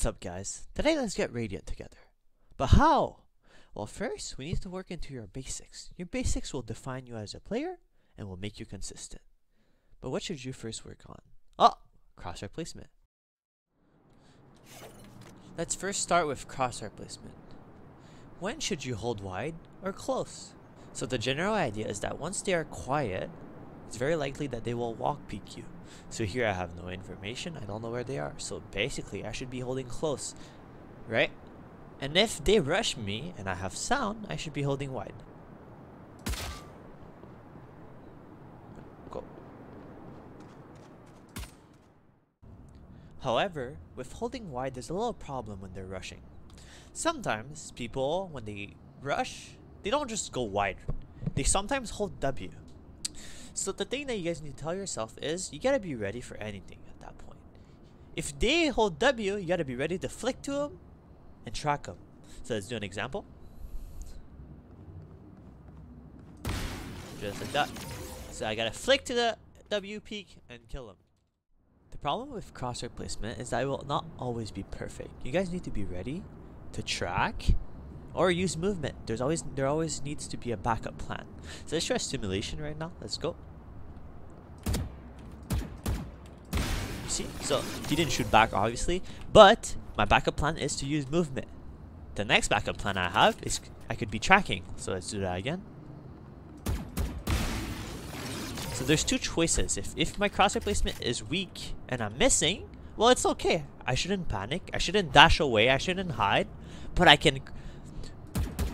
What's up, guys? Today let's get Radiant together. But how? Well, first we need to work into your basics. Your basics will define you as a player and will make you consistent. But what should you first work on? Oh, crosshair placement. Let's first start with crosshair placement. When should you hold wide or close? So the general idea is that once they are quiet, it's very likely that they will walk peek you. So here I have no information, I don't know where they are. So basically I should be holding close, right? And if they rush me and I have sound, I should be holding wide. Go. However, with holding wide, there's a little problem when they're rushing. Sometimes people, when they rush, they don't just go wide. They sometimes hold W. So the thing that you guys need to tell yourself is you gotta be ready for anything at that point. If they hold W, you gotta be ready to flick to them and track them. So let's do an example. Just like that. So I gotta flick to the W peak and kill them. The problem with crosshair placement is that it will not always be perfect. You guys need to be ready to track or use movement. There always needs to be a backup plan. So let's try simulation right now. Let's go. You see? So he didn't shoot back obviously, but my backup plan is to use movement. The next backup plan I have is I could be tracking. So let's do that again. So there's two choices. If my crosshair placement is weak and I'm missing, well, it's okay. I shouldn't panic. I shouldn't dash away. I shouldn't hide. But I can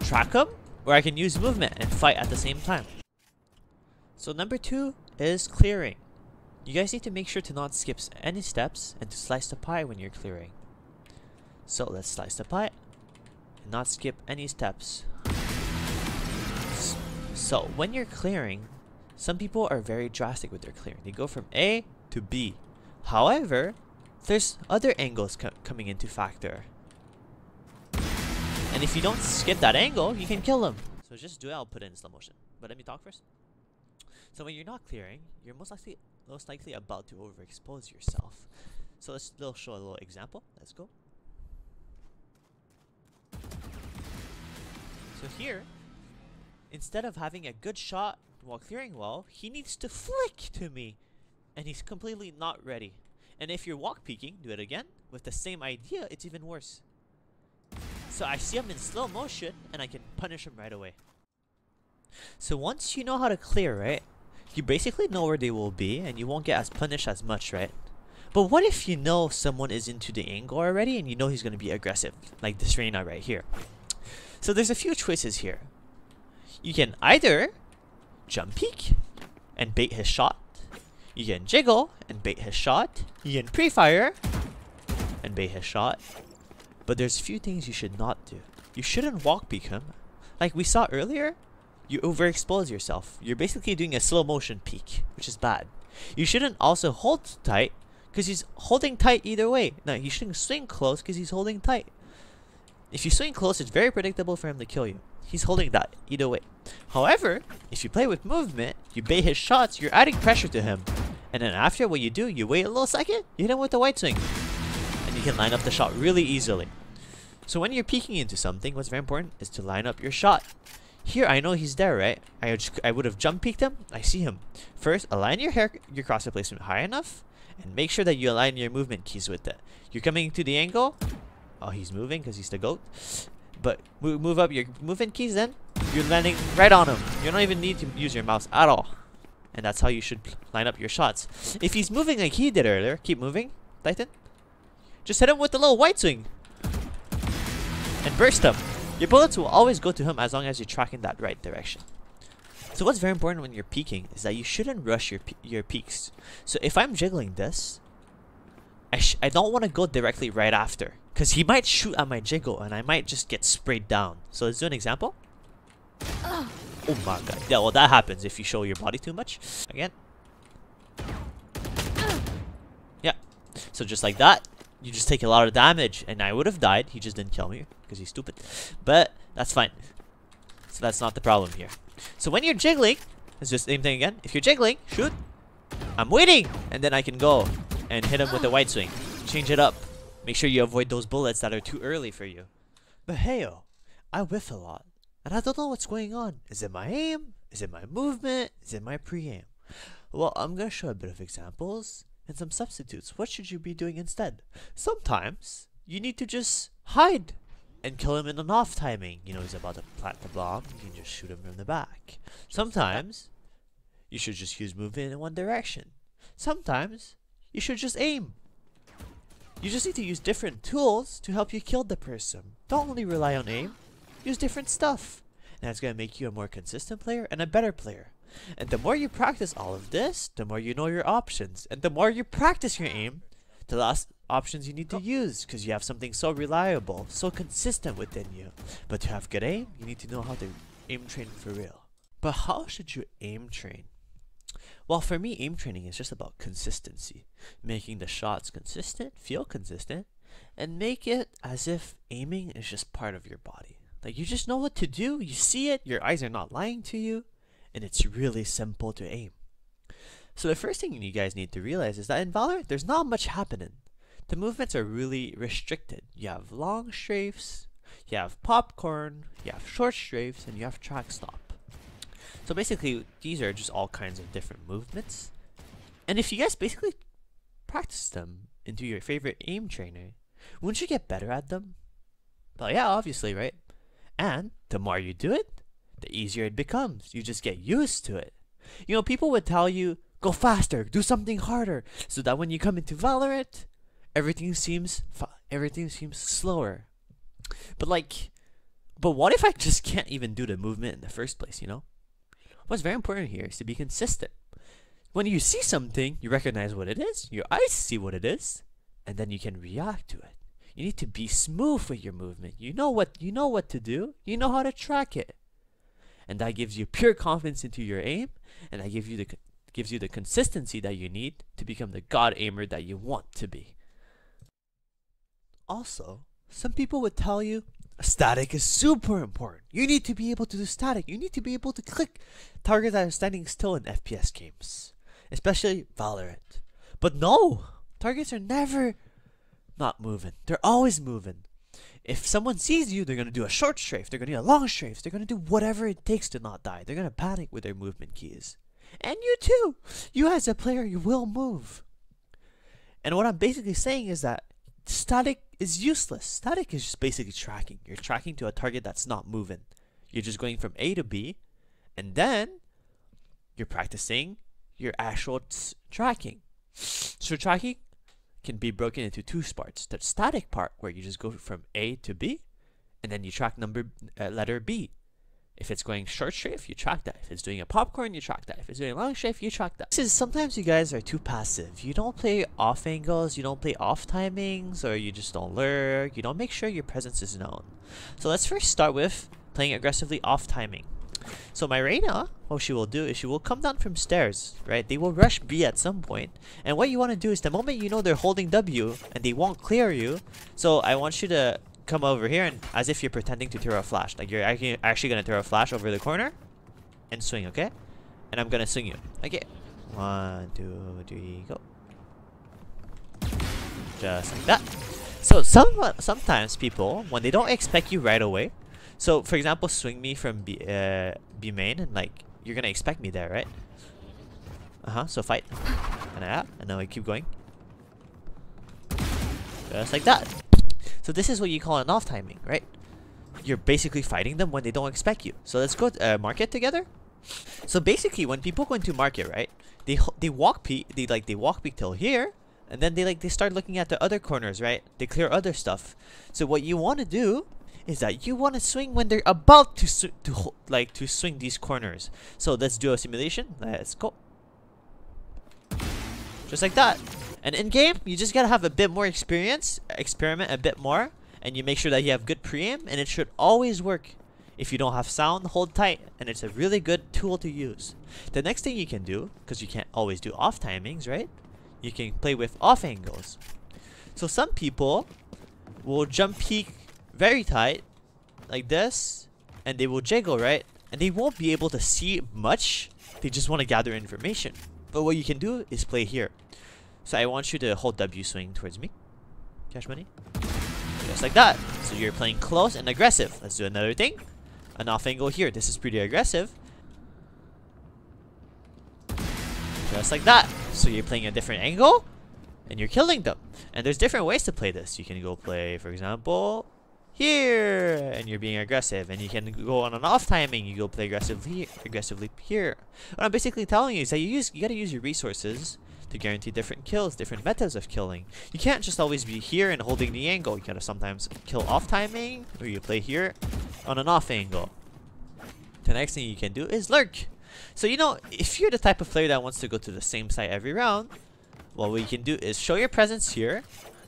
track them, or I can use movement and fight at the same time. So number 2 is clearing. You guys need to make sure to not skip any steps and to slice the pie when you're clearing. So let's slice the pie and not skip any steps. So when you're clearing, some people are very drastic with their clearing. They go from A to B. However, there's other angles coming into factor. And if you don't skip that angle, you can kill them. So just do it, I'll put it in slow motion. But let me talk first. So when you're not clearing, you're most likely about to overexpose yourself. So let's show a little example. Let's go. So here, instead of having a good shot while clearing well, he needs to flick to me. And he's completely not ready. And if you're walk peeking, do it again. With the same idea, it's even worse. So I see him in slow motion and I can punish him right away. So once you know how to clear, right, you basically know where they will be and you won't get as punished as much, right? But what if you know someone is into the angle already and you know he's going to be aggressive, like this REYNA right here? So there's a few choices here. You can either jump peek and bait his shot. You can jiggle and bait his shot. You can pre-fire and bait his shot. But there's a few things you should not do. You shouldn't walk peek him. Like we saw earlier, you overexpose yourself. You're basically doing a slow motion peek, which is bad. You shouldn't also hold tight, because he's holding tight either way. No, you shouldn't swing close because he's holding tight. If you swing close, it's very predictable for him to kill you. He's holding that either way. However, if you play with movement, you bait his shots, you're adding pressure to him. And then after what you do, you wait a little second, you hit him with the white swing. And you can line up the shot really easily. So when you're peeking into something, what's very important is to line up your shot. Here, I know he's there, right? I would have jump peeked him. I see him. First, align your crosshair placement high enough, and make sure that you align your movement keys with it. You're coming to the angle. Oh, he's moving because he's the GOAT. But move up your movement keys, then you're landing right on him. You don't even need to use your mouse at all. And that's how you should line up your shots. If he's moving like he did earlier, keep moving, Titan. Just hit him with the little white swing. And burst him. Your bullets will always go to him as long as you're tracking that right direction. So what's very important when you're peeking is that you shouldn't rush your peeks. So if I'm jiggling this, I don't want to go directly right after, because he might shoot at my jiggle and I might just get sprayed down. So let's do an example. Oh my god. Yeah, well, that happens if you show your body too much. Again. Yeah. So just like that, you just take a lot of damage, and I would have died. He just didn't kill me because he's stupid. But that's fine. So that's not the problem here. So when you're jiggling, it's just the same thing again. If you're jiggling, shoot. I'm waiting, and then I can go and hit him with a white swing. Change it up. Make sure you avoid those bullets that are too early for you. But heyo, I whiff a lot, and I don't know what's going on. Is it my aim? Is it my movement? Is it my pre-aim? Well, I'm gonna show a bit of examples and some substitutes. What should you be doing instead? Sometimes you need to just hide and kill him in an off timing. You know, he's about to plant the bomb, you can just shoot him from the back. Sometimes you should just use movement in one direction. Sometimes you should just aim. You just need to use different tools to help you kill the person. Don't only rely on aim, use different stuff. And that's going to make you a more consistent player and a better player. And the more you practice all of this, the more you know your options. And the more you practice your aim, the less options you need to use, because you have something so reliable, so consistent within you. But to have good aim, you need to know how to aim train for real. But how should you aim train? Well, for me, aim training is just about consistency. Making the shots consistent, feel consistent, and make it as if aiming is just part of your body. Like, you just know what to do, you see it, your eyes are not lying to you, and it's really simple to aim. So the first thing you guys need to realize is that in Valorant, there's not much happening. The movements are really restricted. You have long strafes, you have popcorn, you have short strafes, and you have track stop. So basically, these are just all kinds of different movements. And if you guys basically practice them into your favorite aim trainer, wouldn't you get better at them? Well, yeah, obviously, right? And the more you do it, the easier it becomes. You just get used to it. You know, people would tell you, go faster, do something harder, so that when you come into Valorant, everything seems slower. But what if I just can't even do the movement in the first place, you know? What's very important here is to be consistent. When you see something, you recognize what it is, your eyes see what it is, and then you can react to it. You need to be smooth with your movement. You know what to do, you know how to track it. And that gives you pure confidence into your aim, and that gives you the consistency that you need to become the god aimer that you want to be. Also, some people would tell you, static is super important. You need to be able to do static. You need to be able to click targets that are standing still in FPS games, especially Valorant. But no, targets are never not moving. They're always moving. If someone sees you, they're going to do a short strafe, they're going to do a long strafe, they're going to do whatever it takes to not die. They're going to panic with their movement keys. And you too. You as a player, you will move. And what I'm basically saying is that static is useless. Static is just basically tracking. You're tracking to a target that's not moving. You're just going from A to B, and then you're practicing your actual tracking. So tracking can be broken into two parts. The static part, where you just go from A to B, and then you track letter B. If it's going short strafe, you track that. If it's doing a popcorn, you track that. If it's doing a long strafe, you track that. Sometimes you guys are too passive. You don't play off angles, you don't play off timings, or you just don't lurk. You don't make sure your presence is known. So let's first start with playing aggressively off timing. So my REYNA, what she will do is she will come down from stairs, right? They will rush B at some point. And what you want to do is the moment you know they're holding W and they won't clear you, so I want you to come over here and as if you're pretending to throw a flash. Like you're actually going to throw a flash over the corner and swing, okay? And I'm going to swing you. Okay. 1, 2, 3, go. Just like that. So sometimes people, when they don't expect you right away, so for example, swing me from B main, and like you're gonna expect me there, right? So fight, and then we keep going, just like that. So this is what you call an off timing, right? You're basically fighting them when they don't expect you. So let's go market together. So basically, when people go into market, right, they walk peek till here, and then they start looking at the other corners, right? They clear other stuff. So what you want to do is that you want to swing when they're about to swing these corners. So let's do a simulation. Let's go. Just like that. And in game, you just gotta have a bit more experience, experiment a bit more, and you make sure that you have good pre-aim, and it should always work. If you don't have sound, hold tight, and it's a really good tool to use. The next thing you can do, because you can't always do off timings, right? You can play with off angles. So some people will jump peek very tight, like this, and they will jiggle, right? And they won't be able to see much. They just want to gather information. But what you can do is play here. So I want you to hold W swing towards me. Cash money. Just like that. So you're playing close and aggressive. Let's do another thing. An off angle here. This is pretty aggressive. Just like that. So you're playing a different angle and you're killing them. And there's different ways to play this. You can go play, for example, here, and you're being aggressive. And you can go on an off timing. You go play aggressively here. What I'm basically telling you is that you gotta use your resources to guarantee different kills, different methods of killing. You can't just always be here and holding the angle. You gotta sometimes kill off timing, or you play here on an off angle. The next thing you can do is lurk. So you know, if you're the type of player that wants to go to the same site every round, well, what you can do is show your presence here,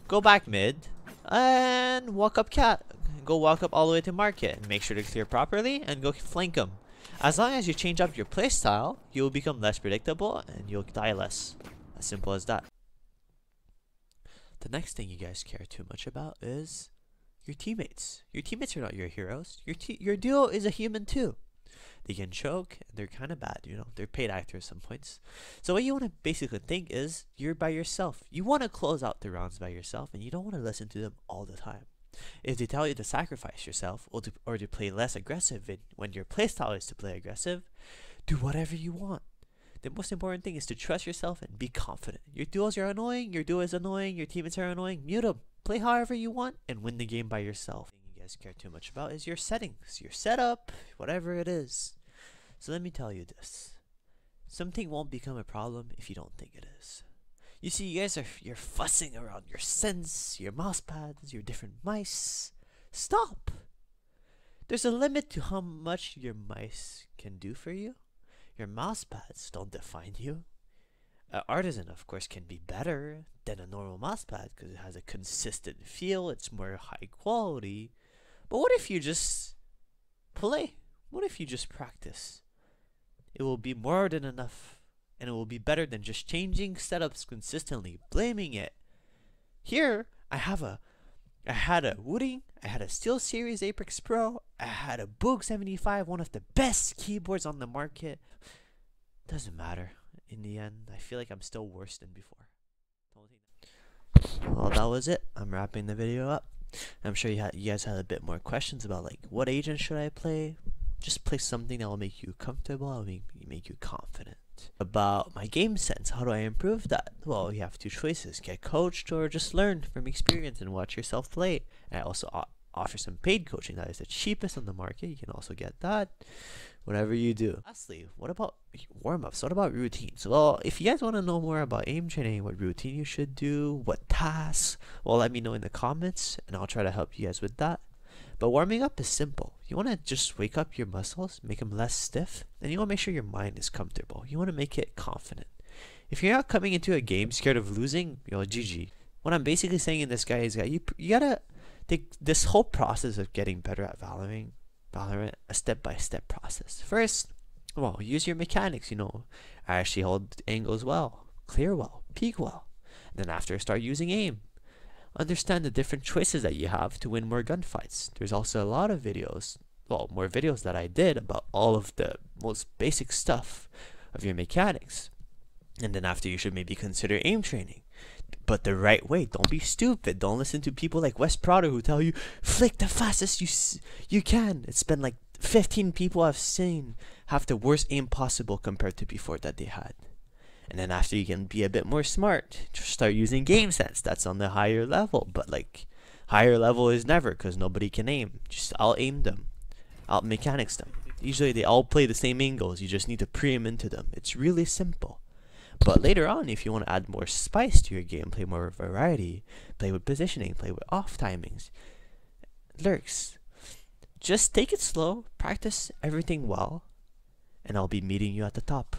go back mid, and walk up cat. Go walk up all the way to market and make sure to clear properly and go flank them. As long as you change up your playstyle, you'll become less predictable and you'll die less. As simple as that. The next thing you guys care too much about is your teammates. Your teammates are not your heroes. Your duo is a human too. They can choke, and they're kind of bad, you know. They're paid actors at some points. So what you want to basically think is you're by yourself. You want to close out the rounds by yourself, and you don't want to listen to them all the time. If they tell you to sacrifice yourself or to play less aggressive when your playstyle is to play aggressive, do whatever you want. The most important thing is to trust yourself and be confident. Your duos are annoying, your duo is annoying, your teammates are annoying, mute them. Play however you want and win the game by yourself. The thing you guys care too much about is your settings, your setup, whatever it is. So let me tell you this. Something won't become a problem if you don't think it is. You see, you're fussing around your sense, your mouse pads, your different mice. Stop! There's a limit to how much your mice can do for you. Your mouse pads don't define you. Artisan, of course, can be better than a normal mouse pad because it has a consistent feel, it's more high quality. But what if you just play? What if you just practice? It will be more than enough. And it will be better than just changing setups consistently, blaming it. Here, I had a Wooting, I had a Steelseries Apex Pro, I had a Boog 75, one of the best keyboards on the market. Doesn't matter. In the end, I feel like I'm still worse than before. Well, that was it. I'm wrapping the video up. I'm sure you guys had a bit more questions about like what agent should I play. Just play something that will make you comfortable, that will make you confident. About my game sense, how do I improve that? Well, you have two choices: get coached or just learn from experience and watch yourself play. And I also offer some paid coaching that is the cheapest on the market. You can also get that, whatever you do. Lastly, what about warm-ups? What about routines? Well, if you guys want to know more about aim training, what routine you should do, what tasks, well, let me know in the comments and I'll try to help you guys with that. But warming up is simple. You want to just wake up your muscles, make them less stiff, and you want to make sure your mind is comfortable. You want to make it confident. If you're not coming into a game scared of losing, you know, GG. What I'm basically saying in this guy is that you gotta take this whole process of getting better at Valorant a step-by-step process. First, well, use your mechanics, you know. Actually hold angles well, clear well, peek well. And then after, start using aim. Understand the different choices that you have to win more gunfights. There's also a lot of videos, well, more videos that I did about all of the most basic stuff of your mechanics. And then after, you should maybe consider aim training, but the right way. Don't be stupid. Don't listen to people like West Prowder who tell you flick the fastest you can. It's been like 15 people I've seen have the worst aim possible compared to before that they had. And then after, you can be a bit more smart. Just start using game sense. That's on the higher level. But like, higher level is never, because nobody can aim. Just out aim them. Out mechanics them. Usually they all play the same angles. You just need to pre-aim into them. It's really simple. But later on, if you want to add more spice to your game, play more variety, play with positioning, play with off timings, lurks, just take it slow, practice everything well, and I'll be meeting you at the top.